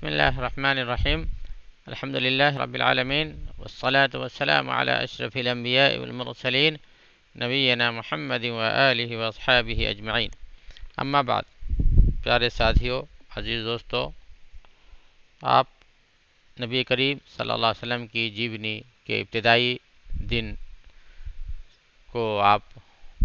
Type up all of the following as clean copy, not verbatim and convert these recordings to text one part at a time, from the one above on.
بسم الله الرحمن الرحيم. الحمد لله رب العالمين، والصلاة والسلام على أشرف الأنبياء والمرسلين نبينا محمد وآله وأصحابه أجمعين. اما بعد، پیارے ساتھیوں، عزیز دوستو، آپ نبی کریم صلی اللہ علیہ وسلم کی جیونی کے ابتدائی دن کو آپ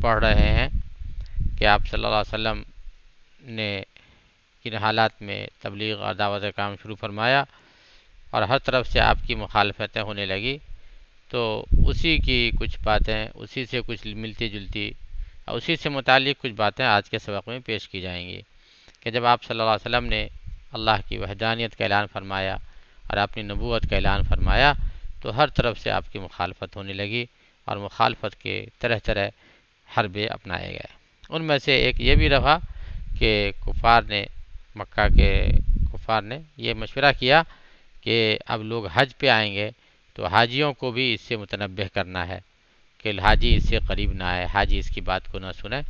پڑھ رہے ہیں کہ آپ صلی اللہ علیہ وسلم نے کن حالات میں تبلیغ اور دعوت کا کام شروع فرمایا اور ہر طرف سے آپ کی مخالفتیں ہونے لگی. تو اسی کی کچھ باتیں، اسی سے کچھ ملتی جلتی، اسی سے متعلق کچھ باتیں آج کے سبق میں پیش کی جائیں گی کہ جب آپ صلی اللہ علیہ وسلم نے اللہ کی وحدانیت کا اعلان فرمایا اور اپنی نبوت کا اعلان فرمایا تو ہر طرف سے آپ کی مخالفت ہونے لگی اور مخالفت کے طرح طرح حربے اپنائے گئے. ان میں سے ایک یہ بھی رہا کہ مکہ کے کفار نے یہ مشورہ کیا کہ اب لوگ حج پہ آئیں گے تو حاجیوں کو بھی اس سے متنبہ کرنا ہے کہ حاجی اس سے قریب نہ آئے، حاجی اس کی بات کو نہ سنیں.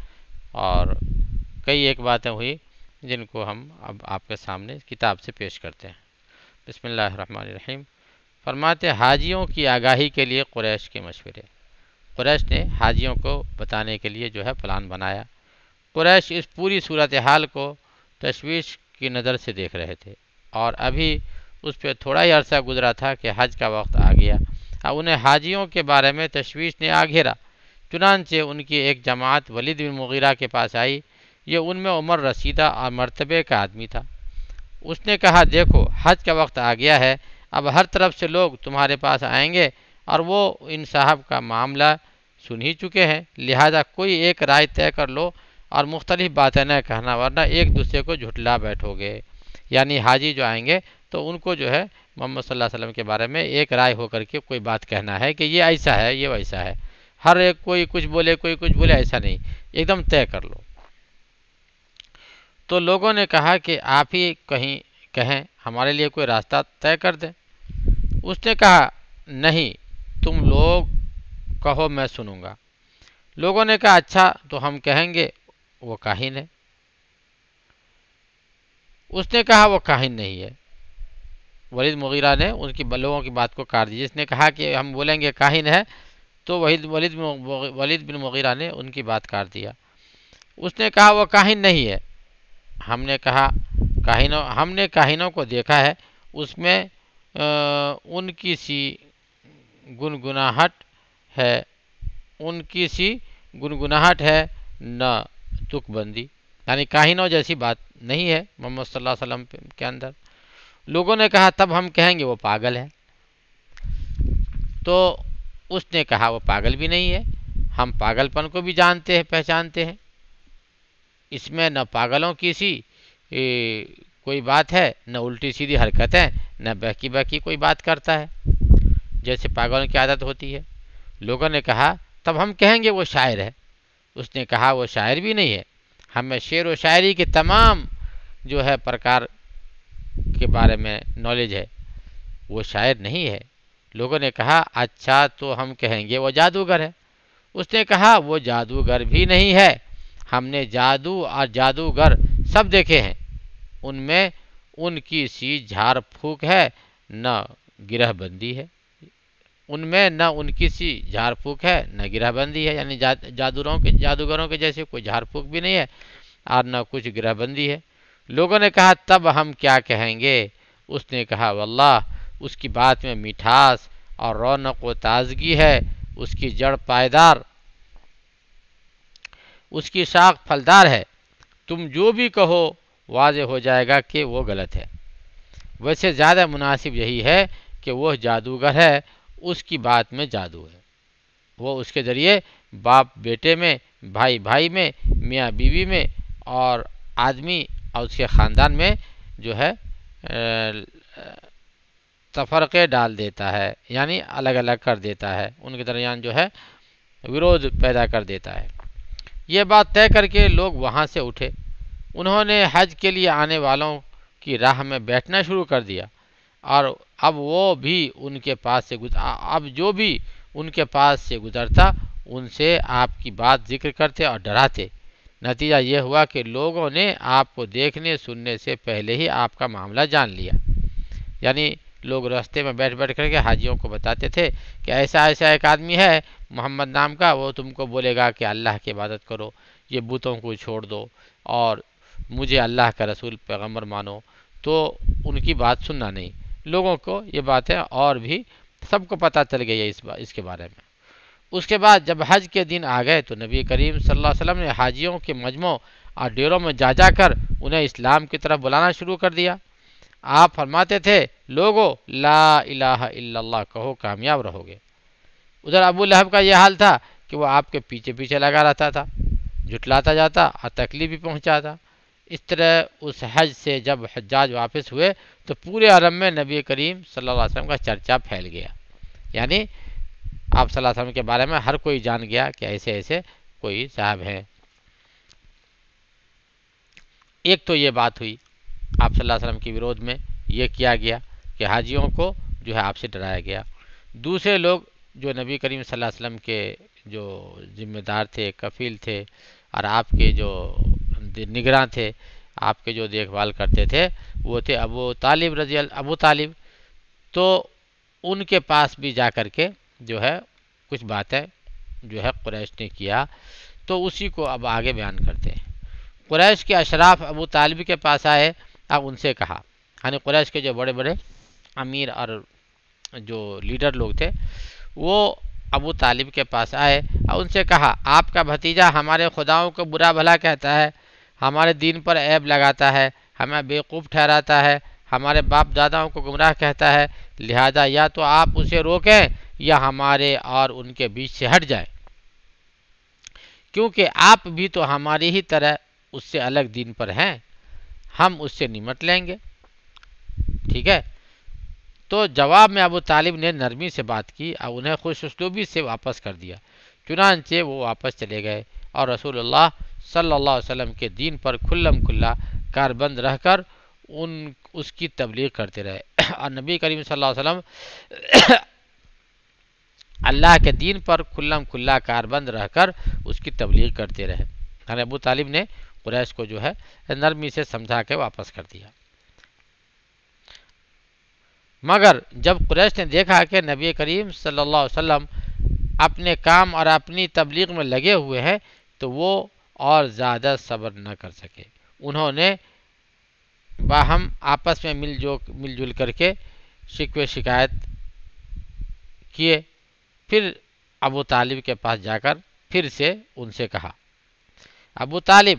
اور کئی ایک باتیں ہوئی جن کو ہم اب آپ کے سامنے کتاب سے پیش کرتے ہیں. بسم اللہ الرحمن الرحیم. فرماتے حاجیوں کی آگاہی کے لیے قریش کے مشورے. قریش نے حاجیوں کو بتانے کے لیے پلان بنایا. قریش اس پوری صورتحال کو تشویش کی نظر سے دیکھ رہے تھے اور ابھی اس پہ تھوڑا ہی عرصہ گزرا تھا کہ حج کا وقت آ گیا. اب انہیں حاجیوں کے بارے میں تشویش نے آ گھیرا. چنانچہ ان کی ایک جماعت ولید بن مغیرہ کے پاس آئی. یہ ان میں عمر رسیدہ اور مرتبے کا آدمی تھا. اس نے کہا، دیکھو حج کا وقت آ گیا ہے، اب ہر طرف سے لوگ تمہارے پاس آئیں گے اور وہ ان صاحب کا معاملہ سن ہی چکے ہیں، لہذا کوئی ایک رائے طے کر لو اور مختلف باتیں نہ کہنا، ورنہ ایک دوسرے کو جھٹلا بیٹھو گے. یعنی حاجی جو آئیں گے تو ان کو محمد صلی اللہ علیہ وسلم کے بارے میں ایک رائے ہو کر کے کوئی بات کہنا ہے کہ یہ ایسا ہے، یہ ویسا ہے. ہر ایک کوئی کچھ بولے، کوئی کچھ بولے، ایسا نہیں، ایک دم طے کر لو. تو لوگوں نے کہا کہ آپ ہی کہیں ہمارے لیے کوئی راستہ طے کر دیں. اس نے کہا، نہیں، تم لوگ کہو، میں سنوں گا. لوگوں نے کہا، اچھا تو ہم کہیں گے وہ کاہن ہے. اس نے کہا وہ کاہن نہیں ہے. ولید مغیرہ نے ان کی لوگوں کی بات کو کاٹ دی. جس نے کہا کہ ہم بولیں گے کاہن ہے تو ولید بن مغیرہ نے ان کی بات کاٹ دیا. اس نے کہا وہ کاہن نہیں ہے. ہم نے کاہنوں کو دیکھا ہے، اس میں ان کی سی گنگناہٹ ہے نہ تک بندی. یعنی کاہنوں جیسی بات نہیں ہے محمد صلی اللہ علیہ وسلم کے اندر. لوگوں نے کہا تب ہم کہیں گے وہ پاگل ہے. تو اس نے کہا وہ پاگل بھی نہیں ہے، ہم پاگل پن کو بھی جانتے ہیں، پہچانتے ہیں. اس میں نہ پاگلوں کی سی کوئی بات ہے، نہ الٹی سیدھی حرکتیں، نہ بہکی کوئی بات کرتا ہے جیسے پاگلوں کی عادت ہوتی ہے. لوگوں نے کہا تب ہم کہیں گے وہ شاعر ہے. اس نے کہا وہ شاعر بھی نہیں ہے، ہمیں شعر و شاعری کے تمام پرکار کے بارے میں نالج ہے، وہ شاعر نہیں ہے. لوگوں نے کہا اچھا تو ہم کہیں گے وہ جادوگر ہے. اس نے کہا وہ جادوگر بھی نہیں ہے، ہم نے جادو اور جادوگر سب دیکھے ہیں، ان میں ان کی سی جھاڑ پھونک ہے نہ گرہ بندی ہے. ان میں نہ ان کی سی جھاڑ پھونک ہے نہ گرہ بندی ہے. یعنی جادوگروں کے جیسے کوئی جھاڑ پھونک بھی نہیں ہے اور نہ کچھ گرہ بندی ہے. لوگوں نے کہا تب ہم کیا کہیں گے؟ اس نے کہا واللہ اس کی بات میں مٹھاس اور رونق و تازگی ہے، اس کی جڑ پائیدار، اس کی شاخ پھلدار ہے. تم جو بھی کہو واضح ہو جائے گا کہ وہ غلط ہے. ویسے زیادہ مناسب یہی ہے کہ وہ جادوگر ہے، اس کی بات میں جادو ہے. وہ اس کے ذریعے باپ بیٹے میں، بھائی بھائی میں، میاں بیوی میں اور آدمی اور اس کے خاندان میں تفرقے ڈال دیتا ہے، یعنی الگ الگ کر دیتا ہے، ان کے درمیان ورود پیدا کر دیتا ہے. یہ بات طے کر کے لوگ وہاں سے اٹھے. انہوں نے حج کے لیے آنے والوں کی راہ میں بیٹھنا شروع کر دیا اور اب جو بھی ان کے پاس سے گزرتا ان سے آپ کی بات ذکر کرتے اور ڈراتے. نتیجہ یہ ہوا کہ لوگوں نے آپ کو دیکھنے سننے سے پہلے ہی آپ کا معاملہ جان لیا. یعنی لوگ راستے میں بیٹھ بیٹھ کر کے حاجیوں کو بتاتے تھے کہ ایسا ایسا ایک آدمی ہے محمد نام کا، وہ تم کو بولے گا کہ اللہ کی عبادت کرو، یہ بتوں کو چھوڑ دو اور مجھے اللہ کا رسول پیغمبر مانو، تو ان کی بات سننا نہیں۔ لوگوں کو یہ باتیں اور بھی سب کو پتہ چل گئی ہے اس کے بارے میں۔ اس کے بعد جب حج کے دن آ گئے تو نبی کریم صلی اللہ علیہ وسلم نے حاجیوں کے مجمع اور ڈیروں میں جا کر انہیں اسلام کی طرف بلانا شروع کر دیا۔ آپ فرماتے تھے لوگو لا الہ الا اللہ کہو کامیاب رہو گے۔ ادھر ابو لہب کا یہ حال تھا کہ وہ آپ کے پیچھے پیچھے لگا رہتا تھا، جھٹلاتا جاتا اور تکلیف بھی پہنچاتا۔ اس طرح اس حج سے جب حجاج واپس ہوئے تو پورے عالم میں نبی کریم صلی اللہ علیہ وسلم کا چرچا پھیل گیا، یعنی آپ صلی اللہ علیہ وسلم کے بارے میں ہر کوئی جان گیا کہ ایسے ایسے کوئی صاحب ہیں۔ ایک تو یہ بات ہوئی آپ صلی اللہ علیہ وسلم کے ورودھ میں یہ کیا گیا کہ حاجیوں کو جو ہے آپ سے ڈرایا گیا۔ دوسرے لوگ جو نبی کریم صلی اللہ علیہ وسلم کے جو ذمہ دار تھے، کفیل تھے اور آپ کے جو نگراں تھے، آپ کے جو دیکھ بھال کرتے تھے، وہ تھے ابو طالب، تو ان کے پاس بھی جا کر کے جو ہے کچھ باتیں جو ہے قریش نے کیا، تو اسی کو اب آگے بیان کرتے ہیں۔ قریش کے اشراف ابو طالب کے پاس آئے، اب ان سے کہا، یعنی قریش کے جو بڑے بڑے امیر اور جو لیڈر لوگ تھے وہ ابو طالب کے پاس آئے اور ان سے کہا آپ کا بھتیجا ہمارے خداؤں کو برا بھلا کہتا ہے، ہمارے دین پر عیب لگاتا ہے، ہمیں بیوقوف ٹھہراتا ہے، ہمارے باپ داداؤں کو گمراہ کہتا ہے، لہذا یا تو آپ اسے روکیں یا ہمارے اور ان کے بیچ سے ہٹ جائیں، کیونکہ آپ بھی تو ہماری ہی طرح اس سے الگ دین پر ہیں، ہم اس سے نمٹ لیں گے۔ ٹھیک ہے، تو جواب میں ابو طالب نے نرمی سے بات کی اور انہیں خوش اسلوبی سے واپس کر دیا۔ چنانچہ وہ واپس چلے گئے اور رسول اللہ صلی اللہ علیہ وسلم کے دین پر کھلم کھلا کاربند رہ کر اس کی تبلیغ کرتے رہے، اور نبی کریم صلی اللہ علیہ وسلم اللہ کے دین پر کھلم کھلا کاربند رہ کر اس کی تبلیغ کرتے رہے۔ یعنی ابو طالب نے قریش کو جو ہے نرمی سے سمجھا کے واپس کر دیا۔ مگر جب قریش نے دیکھا کہ نبی کریم صلی اللہ علیہ وسلم اپنے کام اور اپنی تبلیغ میں لگے ہوئے ہیں تو وہ اور زیادہ صبر نہ کر سکے۔ انہوں نے باہم آپس میں مل جل کر کے شکوے شکایت کیے۔ پھر ابو طالب کے پاس جا کر پھر سے ان سے کہا ابو طالب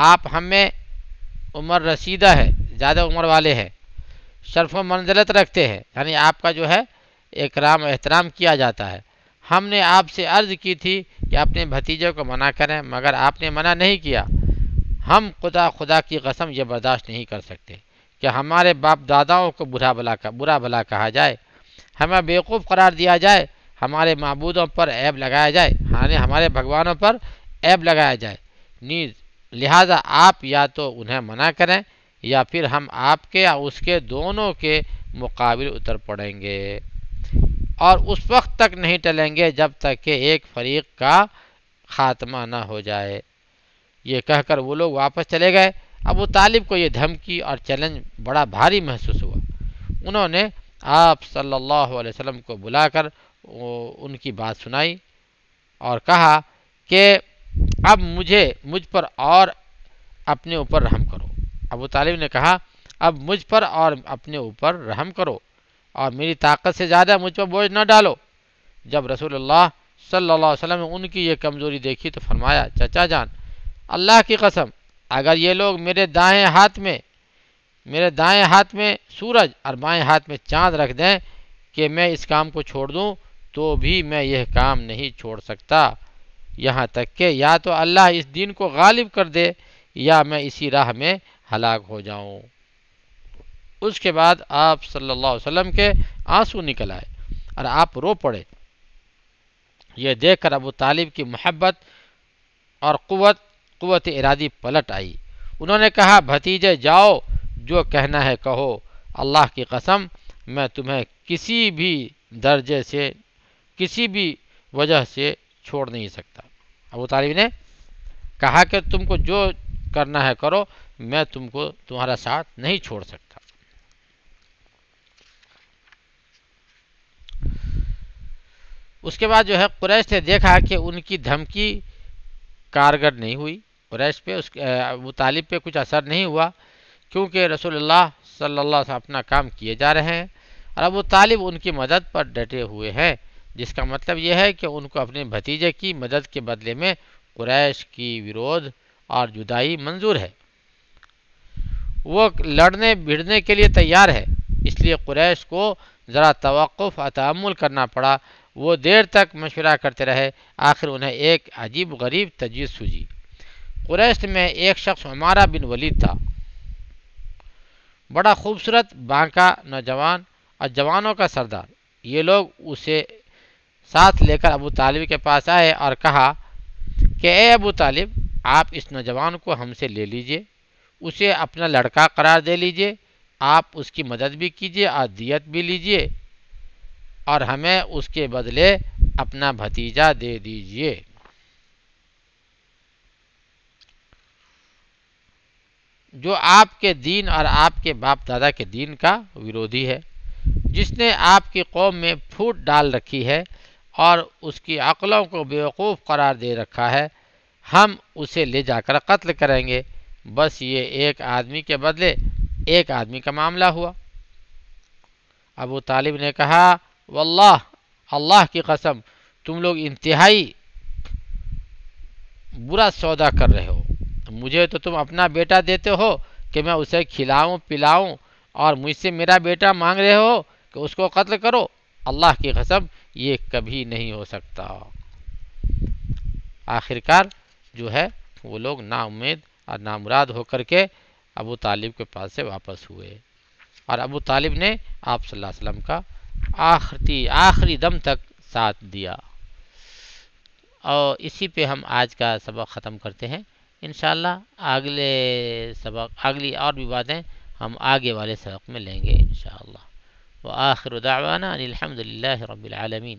آپ ہمیں عمر رسیدہ ہے، زیادہ عمر والے ہیں، شرف و منزلت رکھتے ہیں، یعنی آپ کا جو ہے اکرام و احترام کیا جاتا ہے۔ ہم نے آپ سے عرض کی تھی کہ اپنے بھتیجے کو منع کریں مگر آپ نے منع نہیں کیا۔ ہم خدا کی قسم یہ برداشت نہیں کر سکتے کہ ہمارے باپ داداؤں کو برا بھلا کہا جائے، ہمیں بیوقوف قرار دیا جائے، ہمارے معبودوں پر عیب لگایا جائے، یعنی ہمارے بھگوانوں پر عیب لگایا جائے نیز، لہذا آپ یا تو انہیں منع کریں یا پھر ہم آپ کے یا اس کے دونوں کے مقابل اتر پڑیں گے، اور اس وقت تک نہیں ٹلیں گے جب تک کہ ایک فریق کا خاتمہ نہ ہو جائے۔ یہ کہہ کر وہ لوگ واپس چلے گئے۔ ابو طالب کو یہ دھمکی اور چیلنج بڑا بھاری محسوس ہوا۔ انہوں نے آپ صلی اللہ علیہ وسلم کو بلا کر ان کی بات سنائی اور کہا کہ اب مجھ پر اور اپنے اوپر رحم کرو۔ ابو طالب نے کہا اب مجھ پر اور اپنے اوپر رحم کرو اور میری طاقت سے زیادہ مجھ پر بوجھ نہ ڈالو۔ جب رسول اللہ صلی اللہ علیہ وسلم نے ان کی یہ کمزوری دیکھی تو فرمایا چچا جان اللہ کی قسم اگر یہ لوگ میرے دائیں ہاتھ میں سورج اور بائیں ہاتھ میں چاند رکھ دیں کہ میں اس کام کو چھوڑ دوں تو بھی میں یہ کام نہیں چھوڑ سکتا، یہاں تک کہ یا تو اللہ اس دین کو غالب کر دے یا میں اسی راہ میں ہلاک ہو جاؤں۔ اس کے بعد آپ صلی اللہ علیہ وسلم کے آنسو نکل آئے اور آپ رو پڑے۔ یہ دیکھ کر ابو طالب کی محبت اور قوت ارادی پلٹ آئی۔ انہوں نے کہا بھتیجے جاؤ، جو کہنا ہے کہو، اللہ کی قسم میں تمہیں کسی بھی درجے سے کسی بھی وجہ سے چھوڑ نہیں سکتا۔ ابو طالب نے کہا کہ تم کو جو کرنا ہے کرو، میں تمہارا ساتھ نہیں چھوڑ سکتا۔ اس کے بعد جو ہے قریش نے دیکھا کہ ان کی دھمکی کارگر نہیں ہوئی، قریش پہ ابو طالب پہ کچھ اثر نہیں ہوا، کیونکہ رسول اللہ صلی اللہ علیہ وسلم اپنا کام کیے جا رہے ہیں اور ابو طالب ان کی مدد پر ڈٹے ہوئے ہیں، جس کا مطلب یہ ہے کہ ان کو اپنے بھتیجے کی مدد کے بدلے میں قریش کی ورود اور جدائی منظور ہے۔ وہ لڑنے بھیڑنے کے لیے تیار ہے، اس لیے قریش کو ذرا توقف اور تأمل کرنا پڑا۔ وہ دیر تک مشورہ کرتے رہے، آخر انہیں ایک عجیب غریب تجویز سوجی۔ قریش میں ایک شخص عمارہ بن ولید تھا، بڑا خوبصورت بانکا نوجوان اور جوانوں کا سردار۔ یہ لوگ اسے ساتھ لے کر ابو طالب کے پاس آئے اور کہا کہ اے ابو طالب، آپ اس نوجوان کو ہم سے لے لیجئے، اسے اپنا لڑکا قرار دے لیجئے، آپ اس کی مدد بھی کیجئے اور دیت بھی لیجئے اور ہمیں اس کے بدلے اپنا بھتیجا دے دیجئے۔ جو آپ کے دین اور آپ کے باپ دادا کے دین کا ورودھی ہے، جس نے آپ کی قوم میں پھوٹ ڈال رکھی ہے اور اس کی عقلوں کو بیوقوف قرار دے رکھا ہے، ہم اسے لے جا کر قتل کریں گے۔ بس یہ ایک آدمی کے بدلے ایک آدمی کا معاملہ ہوا۔ ابو طالب نے کہا واللہ، اللہ کی قسم، تم لوگ انتہائی برا سودا کر رہے ہو۔ مجھے تو تم اپنا بیٹا دیتے ہو کہ میں اسے کھلاؤں پلاؤں، اور مجھ سے میرا بیٹا مانگ رہے ہو کہ اس کو قتل کرو۔ اللہ کی قسم یہ کبھی نہیں ہو سکتا۔ آخرکار جو ہے وہ لوگ نا امید اور نامراد ہو کر کے ابو طالب کے پاس سے واپس ہوئے، اور ابو طالب نے آپ صلی اللہ علیہ وسلم کا آخری دم تک ساتھ دیا۔ اور اسی پہ ہم آج کا سبق ختم کرتے ہیں۔ انشاءاللہ اگلی اور بھی باتیں ہم آگے والے سبق میں لیں گے انشاءاللہ۔ وآخر دعوانا ان الحمد للہ رب العالمین۔